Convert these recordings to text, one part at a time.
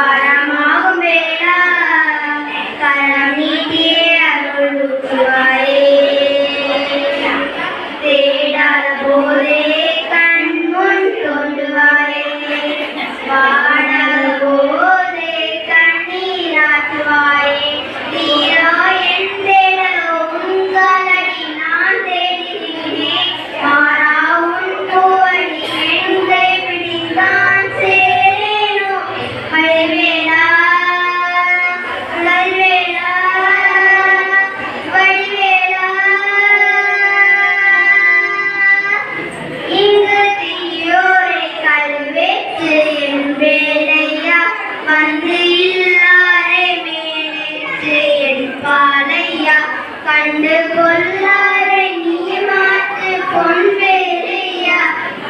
பாரமாகும் வேளா கரம் நீட்டியே அருள் ஊற்றுவாயே தேடாத போதே கண் முன் தோன்றுவாயே பாடாத போதே கண்ணீராற்றுவாயே தீரா என் தேடலோ உங்களடி நான் தேடினேன் மாறா உன் பூவடி எந்தை பிடித்தான் சேரேனோ வடிவேலா வடிவேலா வடிவேலா இங்கு தீயோரை கல்வெட்டு என் வேலையா வந்து இல்லாரை மேலேற்று என் பாலையா கண்டு கொள்ளாரை நீ மாற்று பொன்வேலையா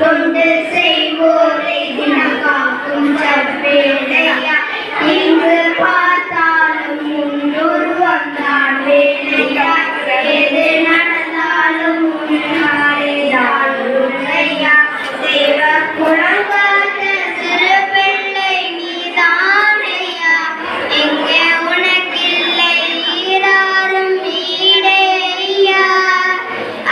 கொண்டு செய்வோரை தினம் காக்கும் சப்பேலையா இங்கு பார்த்தாலும் முன்னுருவம் தான் வேலையா எது நடந்தாலும் முன்னாலே தான் உண்மையா தேவ குணங்காத்த சிறு பிள்ளை நீதானையா எங்கே உனக்கில்லை ஈராறும் ஈடேயா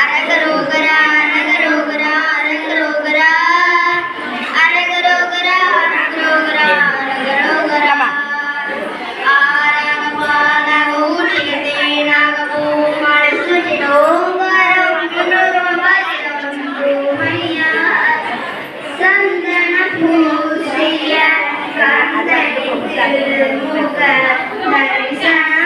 அரகரோகரா அரகரோகரா அரகரோகரா அரகரோகரா அரகரோகரா அரகரோகரா ஆரக பாலக ஊட்டிய தேனாக பூமழை சுற்றினோங்காரம் முன்னோரும் பரிதம் பூமையா சந்தன பூசிய கந்தடி திருமுக தரிசன